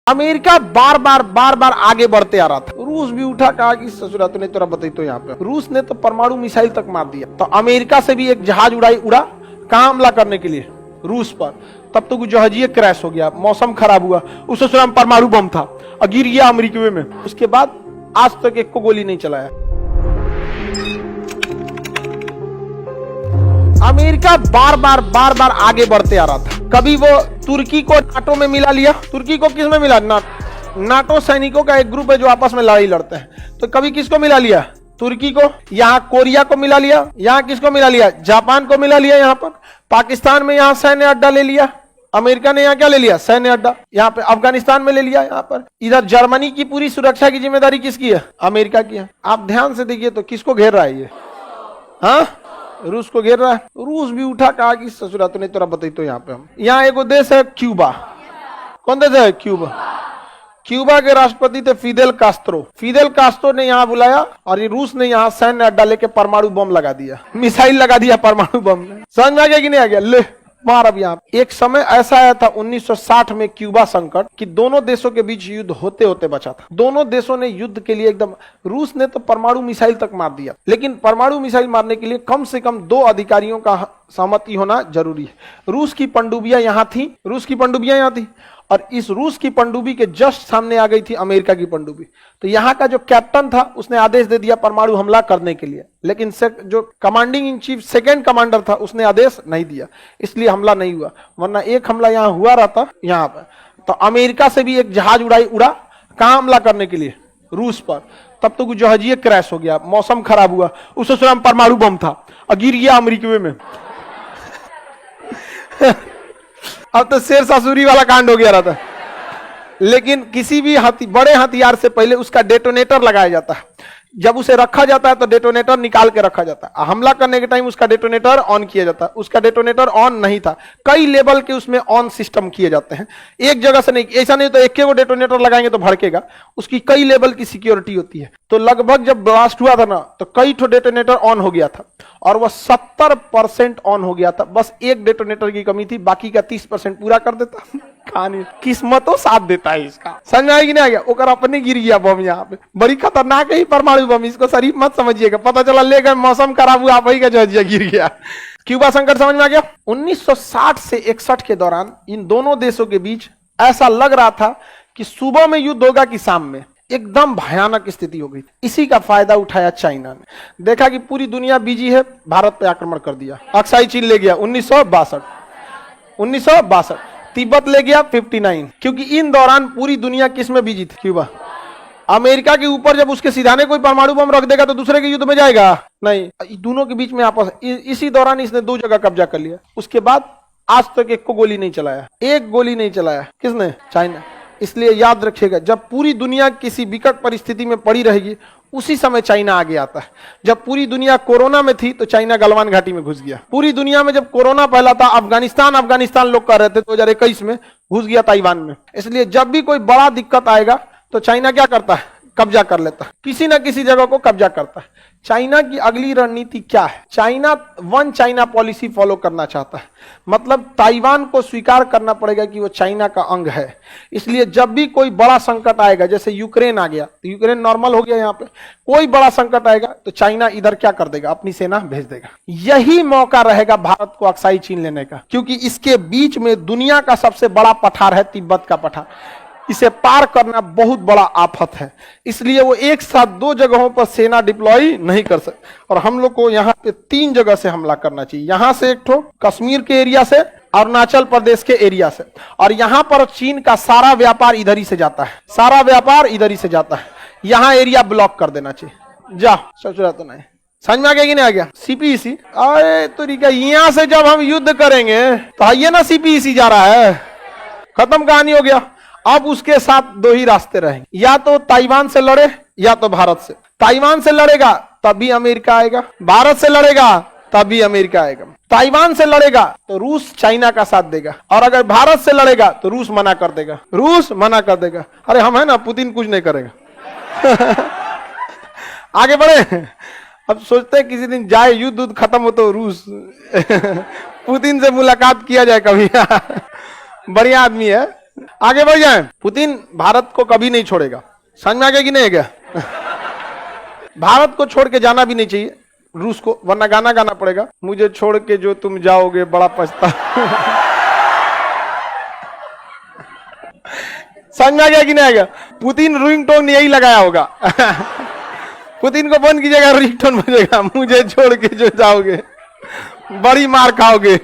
America बार बार आगे बढ़ते आ रहा था। रूस भी उठा, कहा कि ससुरा तूने तेरा बताई तो यहाँ पे रूस ने तो परमाणु मिसाइल तक मार दिया। तो अमेरिका से भी एक जहाज उड़ा कहाँ हमला करने के लिए, रूस पर। तब तो जहाज क्रैश हो गया, मौसम खराब हुआ, उस ससुरा में परमाणु बम था और गिर गया अमेरिका में। उसके बाद आज तक एक को गोली नहीं चलाया। अमेरिका बार बार आगे बढ़ते आ रहा था। कभी वो तुर्की को नाटो में मिला लिया। तुर्की को किस में मिला? नाटो सैनिकों का एक ग्रुप है जो आपस में लड़ाई लड़ते हैं। तो कभी किसको मिला लिया? तुर्की को। यहाँ कोरिया को मिला लिया। यहाँ किसको मिला लिया? जापान को मिला लिया। यहाँ पर पाकिस्तान में यहाँ सैन्य अड्डा ले लिया। अमेरिका ने यहाँ क्या ले लिया? सैन्य अड्डा। यहाँ पे अफगानिस्तान में ले लिया। यहाँ पर इधर जर्मनी की पूरी सुरक्षा की जिम्मेदारी किसकी है? अमेरिका की है। आप ध्यान से देखिए तो किसको घेर रहा है ये? हाँ, रूस को घेर रहा है। रूस भी उठा, कहा कि ससुरा तूने तेरा बताई तो यहाँ पे हम। यहाँ एक देश है क्यूबा। कौन देश है? क्यूबा। क्यूबा के राष्ट्रपति थे फिदेल कास्त्रो। फिदेल कास्त्रो ने यहाँ बुलाया और ये रूस ने यहाँ सैन्य अड्डा लेके परमाणु बम लगा दिया, मिसाइल लगा दिया परमाणु बम ने। समझ में आ गया कि नहीं आ गया? ले मार। अब यहाँ एक समय ऐसा आया था 1960 में क्यूबा संकट कि दोनों देशों के बीच युद्ध होते होते बचा था। दोनों देशों ने युद्ध के लिए एकदम, रूस ने तो परमाणु मिसाइल तक मार दिया, लेकिन परमाणु मिसाइल मारने के लिए कम से कम 2 अधिकारियों का सहमति होना जरूरी है। रूस की पनडुब्बियां यहाँ थी और इस रूस की पनडुब्बी के जस्ट सामने आ गई थी अमेरिका की पनडुब्बी। तो यहाँ का जो कैप्टन था उसने आदेश दे दिया परमाणु हमला करने के लिए, लेकिन जो commanding in chief second commander था उसने आदेश नहीं दिया, इसलिए हमला नहीं हुआ। वरना एक हमला यहाँ हुआ रहता यहाँ पर। तो अमेरिका से भी एक जहाज उड़ा कहाँ हमला करने के लिए? रूस पर। तब तो जहाज क्रैश हो गया, मौसम खराब हुआ, उस ससुरा में परमाणु बम था और गिर गया अमेरिका में। अब तो शेर ससुरी वाला कांड हो गया रहता। लेकिन किसी भी बड़े हथियार से पहले उसका डेटोनेटर लगाया जाता है। जब उसे रखा जाता है तो डेटोनेटर निकाल के रखा जाता है। हमला करने के टाइम उसका डेटोनेटर ऑन किया जाता है। उसका डेटोनेटर ऑन नहीं था, कई लेवल के उसमें ऑन सिस्टम किए जाते हैं। एक जगह से नहीं, ऐसा नहीं तो एक डेटोनेटर लगाएंगे तो भड़केगा। उसकी कई लेवल की सिक्योरिटी होती है। तो लगभग जब ब्लास्ट हुआ था ना तो कई ठो डेटोनेटर ऑन हो गया था और वह 70% ऑन हो गया था। बस एक डेटोनेटर की कमी थी, बाकी का 30% पूरा कर देता। कहानी किस्मतों साथ देता है इसका। समझ आएगी नहीं आ गया? ओकर अपने गिर गया बम। यहाँ पे बड़ी खतरनाक है परमाणु बम, इसको शरीफ मत समझिएगा। पता चला ले गए, मौसम खराब हुआ, वही का जहाज गिर गया। क्यूबा संकट समझ में आ गया? 1960 से 61 के दौरान इन दोनों देशों के बीच ऐसा लग रहा था कि सुबह में युद्ध होगा कि शाम में। एकदम भयानक स्थिति हो गई। इसी का फायदा उठाया चाइना ने। देखा कि पूरी दुनिया बिजी है, भारत पे आक्रमण कर दिया। अक्साई चीन ले गया 1962। तिब्बत ले गया 59। क्योंकि इन दौरान पूरी दुनिया किस में बिजी थी? क्यूबा। अमेरिका के ऊपर जब उसके सीधाने कोई परमाणु बम रख देगा तो दूसरे के युद्ध में जाएगा नहीं। दोनों के बीच में आपस, इसी दौरान इसने 2 जगह कब्जा कर लिया। उसके बाद आज तक एक को गोली नहीं चलाया। एक गोली नहीं चलाया। किसने? चाइना। इसलिए याद रखिएगा, जब पूरी दुनिया किसी विकट परिस्थिति में पड़ी रहेगी उसी समय चाइना आगे आता है। जब पूरी दुनिया कोरोना में थी तो चाइना गलवान घाटी में घुस गया। पूरी दुनिया में जब कोरोना फैला था अफगानिस्तान लोग कर रहे थे, 2021 में घुस गया ताइवान में। इसलिए जब भी कोई बड़ा दिक्कत आएगा तो चाइना क्या करता है? कब्जा कर लेता है, किसी ना किसी जगह को कब्जा करता है। चाइना की अगली रणनीति क्या है? China one China policy follow करना चाहता है। मतलब ताइवान को स्वीकार करना पड़ेगा कि वो चाइना का अंग है। इसलिए जब भी कोई बड़ा संकट आएगा, जैसे यूक्रेन आ गया तो यूक्रेन नॉर्मल हो गया, यहाँ पे कोई बड़ा संकट आएगा तो चाइना इधर क्या कर देगा? अपनी सेना भेज देगा। यही मौका रहेगा भारत को अक्साई चीन लेने का, क्योंकि इसके बीच में दुनिया का सबसे बड़ा पठार है, तिब्बत का पठार। इसे पार करना बहुत बड़ा आफत है। इसलिए वो एक साथ 2 जगहों पर सेना डिप्लॉय नहीं कर सकते। और हम लोग को यहाँ पे 3 जगह से हमला करना चाहिए। यहाँ से एक ठो कश्मीर के एरिया से, अरुणाचल प्रदेश के एरिया से, और यहाँ पर चीन का सारा व्यापार इधर ही से जाता है। सारा व्यापार इधर ही से जाता है। यहाँ एरिया ब्लॉक कर देना चाहिए। जा सोच रहा तो नहीं। समझ में आ गया कि नहीं आ गया? CPEC। अरे तो यहाँ से जब हम युद्ध करेंगे तो ये ना CPEC जा रहा है, खत्म कहानी हो गया। अब उसके साथ 2 ही रास्ते रहेंगे, या तो ताइवान से लड़े या तो भारत से। ताइवान से लड़ेगा तभी अमेरिका आएगा, भारत से लड़ेगा तभी अमेरिका आएगा। ताइवान से लड़ेगा तो रूस चाइना का साथ देगा, और अगर भारत से लड़ेगा तो रूस मना कर देगा। अरे हम है ना, पुतिन कुछ नहीं करेगा। आगे बढ़े। अब सोचते हैं किसी दिन जाए, युद्ध खत्म हो तो रूस पुतिन से मुलाकात किया जाए कभी। बढ़िया आदमी है। आगे बढ़ जाए। पुतिन भारत को कभी नहीं छोड़ेगा, समझ में आ गया कि नहीं गया? भारत को छोड़ के जाना भी नहीं चाहिए रूस को, वरना गाना गाना पड़ेगा, मुझे छोड़ के जो तुम जाओगे बड़ा पछता। समझ में आ गया कि नहीं आ गया? पुतिन रिंगटोन यही लगाया होगा। पुतिन को फोन कीजिएगा, रिंगटोन बजेगा, मुझे छोड़ के जो जाओगे बड़ी मार खाओगे।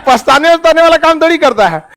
पछताने वाला काम थोड़ी करता है।